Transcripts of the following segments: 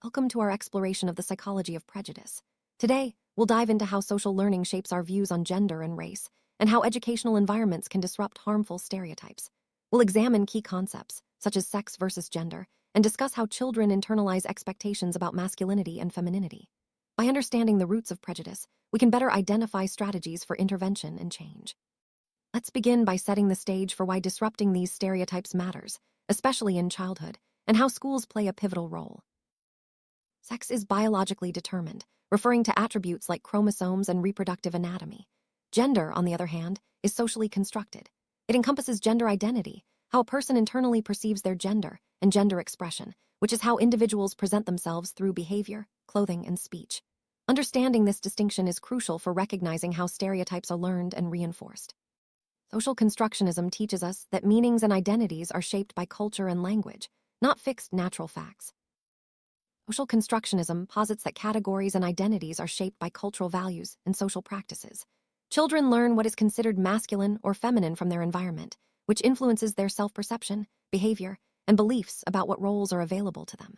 Welcome to our exploration of the psychology of prejudice. Today, we'll dive into how social learning shapes our views on gender and race, and how educational environments can disrupt harmful stereotypes. We'll examine key concepts, such as sex versus gender, and discuss how children internalize expectations about masculinity and femininity. By understanding the roots of prejudice, we can better identify strategies for intervention and change. Let's begin by setting the stage for why disrupting these stereotypes matters, especially in childhood, and how schools play a pivotal role. Sex is biologically determined, referring to attributes like chromosomes and reproductive anatomy. Gender, on the other hand, is socially constructed. It encompasses gender identity, how a person internally perceives their gender, and gender expression, which is how individuals present themselves through behavior, clothing, and speech. Understanding this distinction is crucial for recognizing how stereotypes are learned and reinforced. Social constructionism teaches us that meanings and identities are shaped by culture and language, not fixed natural facts. Social constructionism posits that categories and identities are shaped by cultural values and social practices. Children learn what is considered masculine or feminine from their environment, which influences their self-perception, behavior, and beliefs about what roles are available to them.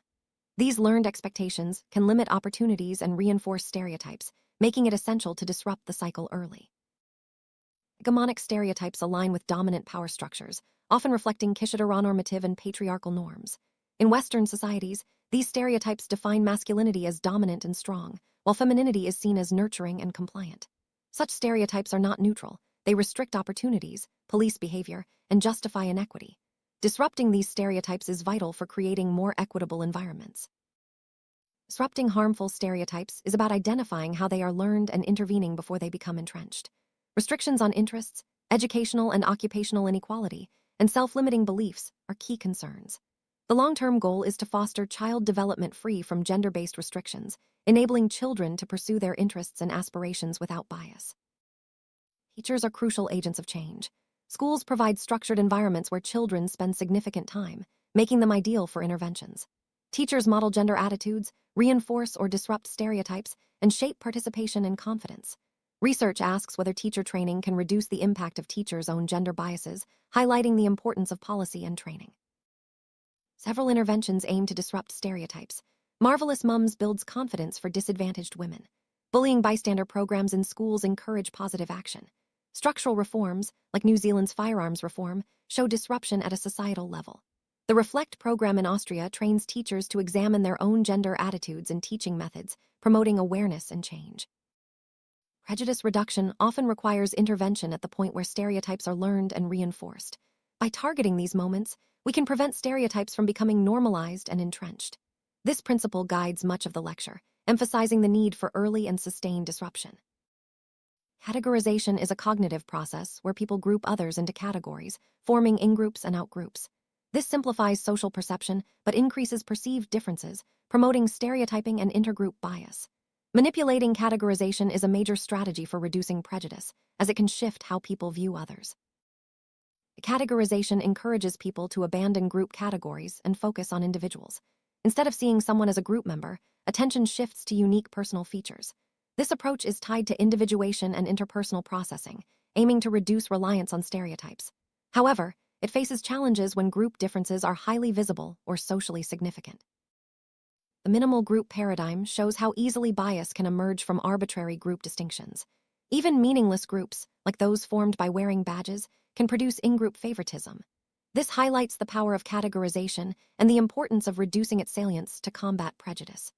These learned expectations can limit opportunities and reinforce stereotypes, making it essential to disrupt the cycle early. Hegemonic stereotypes align with dominant power structures, often reflecting heteronormative and patriarchal norms. In Western societies, these stereotypes define masculinity as dominant and strong, while femininity is seen as nurturing and compliant. Such stereotypes are not neutral. They restrict opportunities, police behavior, and justify inequity. Disrupting these stereotypes is vital for creating more equitable environments. Disrupting harmful stereotypes is about identifying how they are learned and intervening before they become entrenched. Restrictions on interests, educational and occupational inequality, and self-limiting beliefs are key concerns. The long-term goal is to foster child development free from gender-based restrictions, enabling children to pursue their interests and aspirations without bias. Teachers are crucial agents of change. Schools provide structured environments where children spend significant time, making them ideal for interventions. Teachers model gender attitudes, reinforce or disrupt stereotypes, and shape participation and confidence. Research asks whether teacher training can reduce the impact of teachers' own gender biases, highlighting the importance of policy and training. Several interventions aim to disrupt stereotypes. Marvelous Mums builds confidence for disadvantaged women. Bullying bystander programs in schools encourage positive action. Structural reforms, like New Zealand's firearms reform, show disruption at a societal level. The Reflect program in Austria trains teachers to examine their own gender attitudes and teaching methods, promoting awareness and change. Prejudice reduction often requires intervention at the point where stereotypes are learned and reinforced. By targeting these moments, we can prevent stereotypes from becoming normalized and entrenched. This principle guides much of the lecture, emphasizing the need for early and sustained disruption. Categorization is a cognitive process where people group others into categories, forming in-groups and out-groups. This simplifies social perception but increases perceived differences, promoting stereotyping and intergroup bias. Manipulating categorization is a major strategy for reducing prejudice, as it can shift how people view others. Categorization encourages people to abandon group categories and focus on individuals. Instead of seeing someone as a group member, attention shifts to unique personal features. This approach is tied to individuation and interpersonal processing, aiming to reduce reliance on stereotypes. However, it faces challenges when group differences are highly visible or socially significant. The minimal group paradigm shows how easily bias can emerge from arbitrary group distinctions. Even meaningless groups, like those formed by wearing badges, can produce in-group favoritism. This highlights the power of categorization and the importance of reducing its salience to combat prejudice.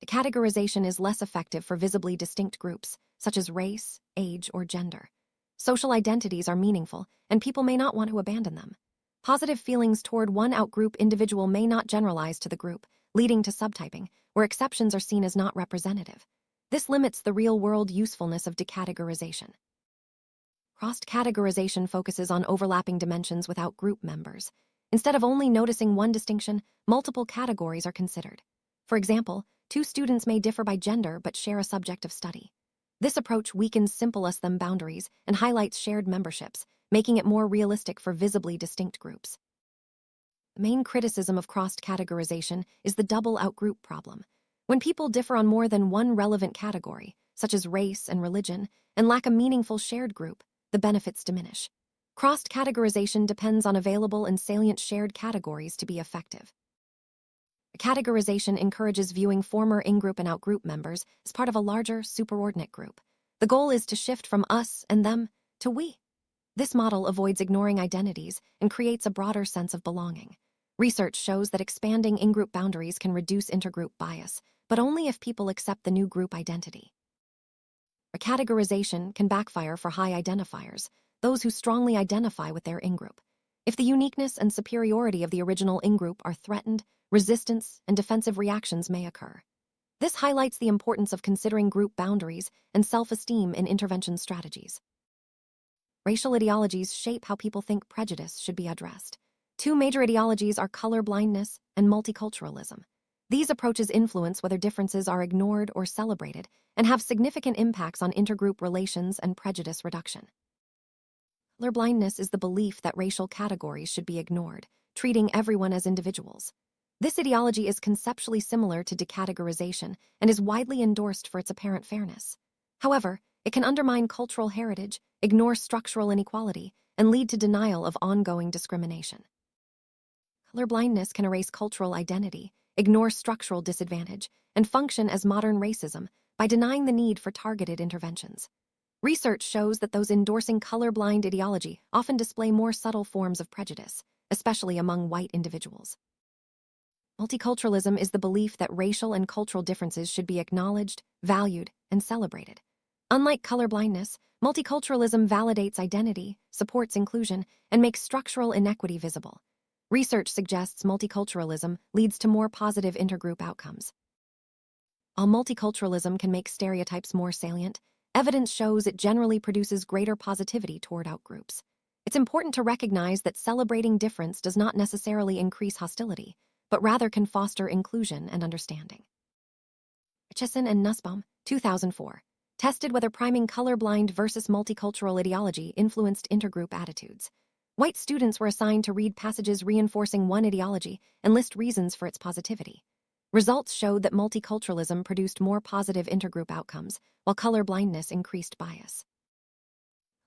The categorization is less effective for visibly distinct groups, such as race, age, or gender. Social identities are meaningful, and people may not want to abandon them. Positive feelings toward one outgroup individual may not generalize to the group, leading to subtyping, where exceptions are seen as not representative. This limits the real-world usefulness of decategorization. Cross-categorization focuses on overlapping dimensions without group members. Instead of only noticing one distinction, multiple categories are considered. For example, two students may differ by gender but share a subject of study. This approach weakens simplest-them boundaries and highlights shared memberships, making it more realistic for visibly distinct groups. The main criticism of cross-categorization is the double outgroup problem. When people differ on more than one relevant category, such as race and religion, and lack a meaningful shared group, the benefits diminish. Cross-categorization depends on available and salient shared categories to be effective. Categorization encourages viewing former in-group and out-group members as part of a larger, superordinate group. The goal is to shift from us and them to we. This model avoids ignoring identities and creates a broader sense of belonging. Research shows that expanding in-group boundaries can reduce intergroup bias, but only if people accept the new group identity. A categorization can backfire for high identifiers, those who strongly identify with their in-group. If the uniqueness and superiority of the original in-group are threatened, resistance and defensive reactions may occur. This highlights the importance of considering group boundaries and self-esteem in intervention strategies. Racial ideologies shape how people think prejudice should be addressed. Two major ideologies are color blindness and multiculturalism. These approaches influence whether differences are ignored or celebrated and have significant impacts on intergroup relations and prejudice reduction. Colorblindness is the belief that racial categories should be ignored, treating everyone as individuals. This ideology is conceptually similar to decategorization and is widely endorsed for its apparent fairness. However, it can undermine cultural heritage, ignore structural inequality, and lead to denial of ongoing discrimination. Colorblindness can erase cultural identity, ignore structural disadvantage, and function as modern racism by denying the need for targeted interventions. Research shows that those endorsing colorblind ideology often display more subtle forms of prejudice, especially among white individuals. Multiculturalism is the belief that racial and cultural differences should be acknowledged, valued, and celebrated. Unlike colorblindness, multiculturalism validates identity, supports inclusion, and makes structural inequity visible. Research suggests multiculturalism leads to more positive intergroup outcomes. While multiculturalism can make stereotypes more salient, evidence shows it generally produces greater positivity toward outgroups. It's important to recognize that celebrating difference does not necessarily increase hostility, but rather can foster inclusion and understanding. Chesson and Nussbaum, 2004, tested whether priming colorblind versus multicultural ideology influenced intergroup attitudes. White students were assigned to read passages reinforcing one ideology and list reasons for its positivity. Results showed that multiculturalism produced more positive intergroup outcomes, while colorblindness increased bias.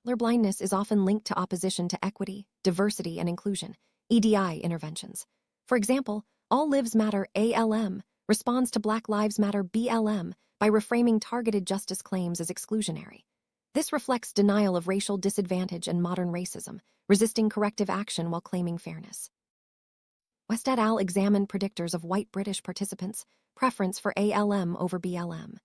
Colorblindness is often linked to opposition to equity, diversity, and inclusion, EDI interventions. For example, All Lives Matter ALM responds to Black Lives Matter BLM by reframing targeted justice claims as exclusionary. This reflects denial of racial disadvantage and modern racism, resisting corrective action while claiming fairness. West et al. Examined predictors of white British participants' preference for ALM over BLM.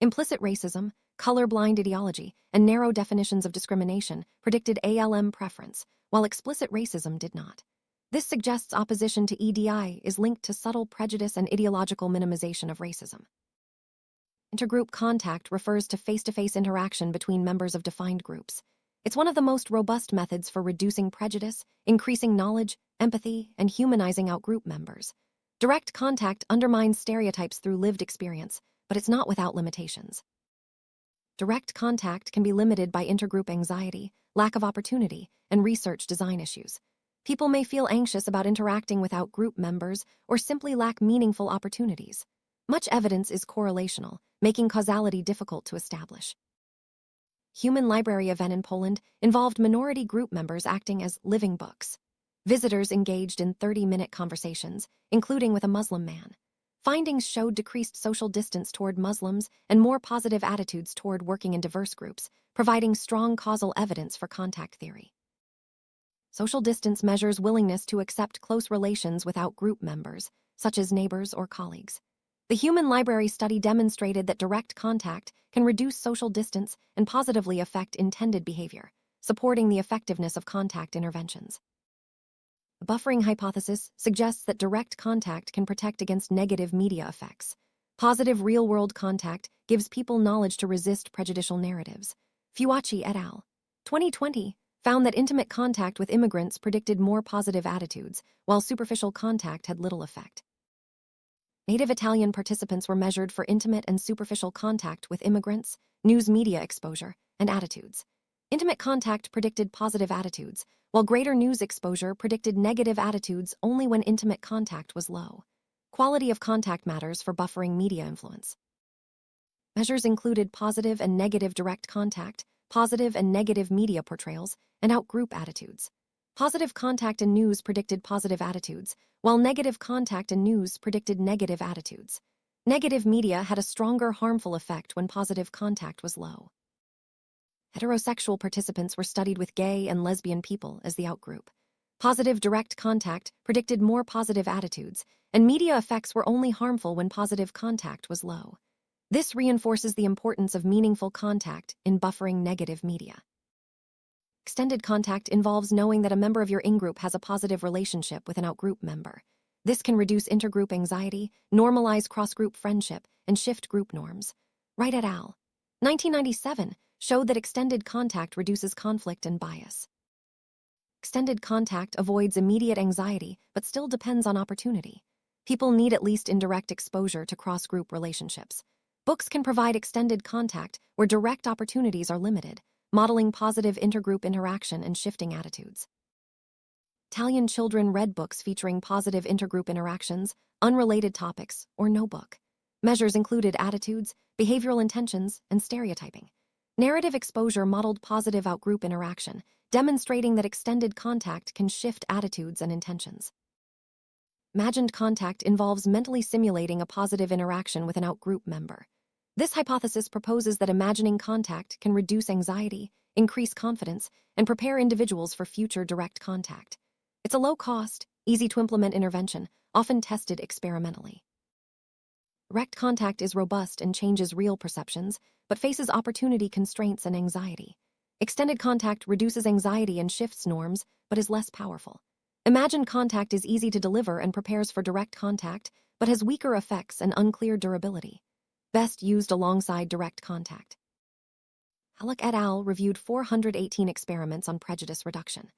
Implicit racism, colorblind ideology, and narrow definitions of discrimination predicted ALM preference, while explicit racism did not. This suggests opposition to EDI is linked to subtle prejudice and ideological minimization of racism. Intergroup contact refers to face-to-face interaction between members of defined groups. It's one of the most robust methods for reducing prejudice, increasing knowledge, empathy, and humanizing outgroup members. Direct contact undermines stereotypes through lived experience, but it's not without limitations. Direct contact can be limited by intergroup anxiety, lack of opportunity, and research design issues. People may feel anxious about interacting with outgroup members or simply lack meaningful opportunities. Much evidence is correlational, making causality difficult to establish. Human Library event in Poland involved minority group members acting as living books. Visitors engaged in 30-minute conversations, including with a Muslim man. Findings showed decreased social distance toward Muslims and more positive attitudes toward working in diverse groups, providing strong causal evidence for contact theory. Social distance measures willingness to accept close relations without group members, such as neighbors or colleagues. The Human Library study demonstrated that direct contact can reduce social distance and positively affect intended behavior, supporting the effectiveness of contact interventions. The buffering hypothesis suggests that direct contact can protect against negative media effects. Positive real-world contact gives people knowledge to resist prejudicial narratives. Fuachi et al. 2020 found that intimate contact with immigrants predicted more positive attitudes, while superficial contact had little effect. Native Italian participants were measured for intimate and superficial contact with immigrants, news media exposure, and attitudes. Intimate contact predicted positive attitudes, while greater news exposure predicted negative attitudes only when intimate contact was low. Quality of contact matters for buffering media influence. Measures included positive and negative direct contact, positive and negative media portrayals, and outgroup attitudes. Positive contact and news predicted positive attitudes, while negative contact and news predicted negative attitudes. Negative media had a stronger harmful effect when positive contact was low. Heterosexual participants were studied with gay and lesbian people as the outgroup. Positive direct contact predicted more positive attitudes, and media effects were only harmful when positive contact was low. This reinforces the importance of meaningful contact in buffering negative media. Extended contact involves knowing that a member of your in-group has a positive relationship with an out-group member. This can reduce intergroup anxiety, normalize cross-group friendship, and shift group norms. Wright et al. 1997 showed that extended contact reduces conflict and bias. Extended contact avoids immediate anxiety but still depends on opportunity. People need at least indirect exposure to cross-group relationships. Books can provide extended contact where direct opportunities are limited, modeling positive intergroup interaction and shifting attitudes. Italian children read books featuring positive intergroup interactions, unrelated topics, or no book. Measures included attitudes, behavioral intentions, and stereotyping. Narrative exposure modeled positive outgroup interaction, demonstrating that extended contact can shift attitudes and intentions. Imagined contact involves mentally simulating a positive interaction with an outgroup member. This hypothesis proposes that imagining contact can reduce anxiety, increase confidence, and prepare individuals for future direct contact. It's a low-cost, easy-to-implement intervention, often tested experimentally. Direct contact is robust and changes real perceptions, but faces opportunity constraints and anxiety. Extended contact reduces anxiety and shifts norms, but is less powerful. Imagined contact is easy to deliver and prepares for direct contact, but has weaker effects and unclear durability. Best used alongside direct contact. Halleck et al. Reviewed 418 experiments on prejudice reduction.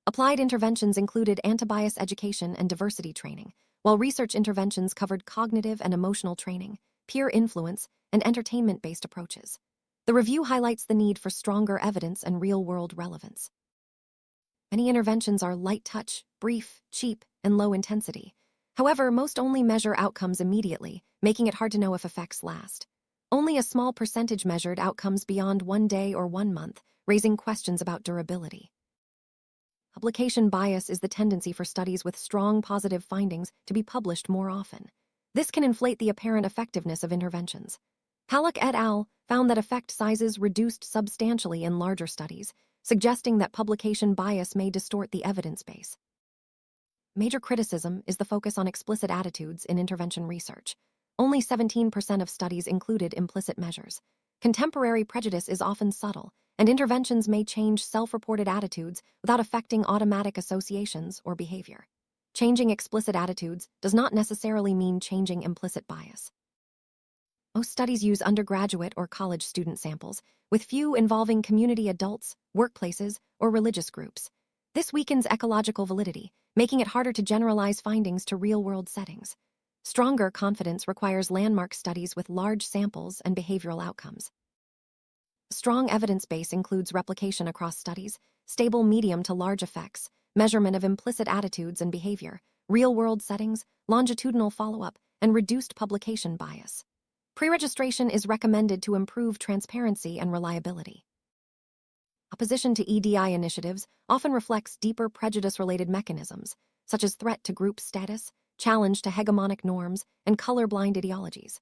Applied interventions included anti-bias education and diversity training, while research interventions covered cognitive and emotional training, peer influence, and entertainment-based approaches. The review highlights the need for stronger evidence and real-world relevance. Many interventions are light touch, brief, cheap, and low intensity. However, most only measure outcomes immediately, making it hard to know if effects last. Only a small percentage measured outcomes beyond 1 day or 1 month, raising questions about durability. Publication bias is the tendency for studies with strong positive findings to be published more often. This can inflate the apparent effectiveness of interventions. Halleck et al. Found that effect sizes reduced substantially in larger studies, suggesting that publication bias may distort the evidence base. Major criticism is the focus on explicit attitudes in intervention research. Only 17% of studies included implicit measures. Contemporary prejudice is often subtle, and interventions may change self-reported attitudes without affecting automatic associations or behavior. Changing explicit attitudes does not necessarily mean changing implicit bias. Most studies use undergraduate or college student samples, with few involving community adults, workplaces, or religious groups. This weakens ecological validity, making it harder to generalize findings to real-world settings. Stronger confidence requires landmark studies with large samples and behavioral outcomes. A strong evidence base includes replication across studies, stable medium to large effects, measurement of implicit attitudes and behavior, real-world settings, longitudinal follow-up, and reduced publication bias. Pre-registration is recommended to improve transparency and reliability. Opposition to EDI initiatives often reflects deeper prejudice-related mechanisms, such as threat to group status, challenge to hegemonic norms, and colorblind ideologies.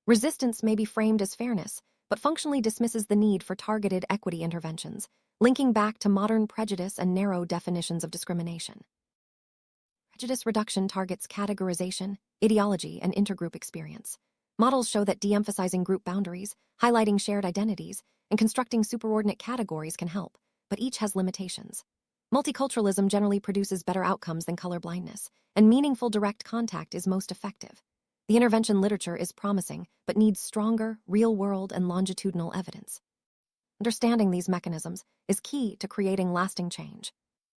Resistance may be framed as fairness, but functionally dismisses the need for targeted equity interventions, linking back to modern prejudice and narrow definitions of discrimination. Prejudice reduction targets categorization, ideology, and intergroup experience. Models show that de-emphasizing group boundaries, highlighting shared identities, and constructing superordinate categories can help, but each has limitations. Multiculturalism generally produces better outcomes than colorblindness, and meaningful direct contact is most effective. The intervention literature is promising, but needs stronger, real-world, and longitudinal evidence. Understanding these mechanisms is key to creating lasting change.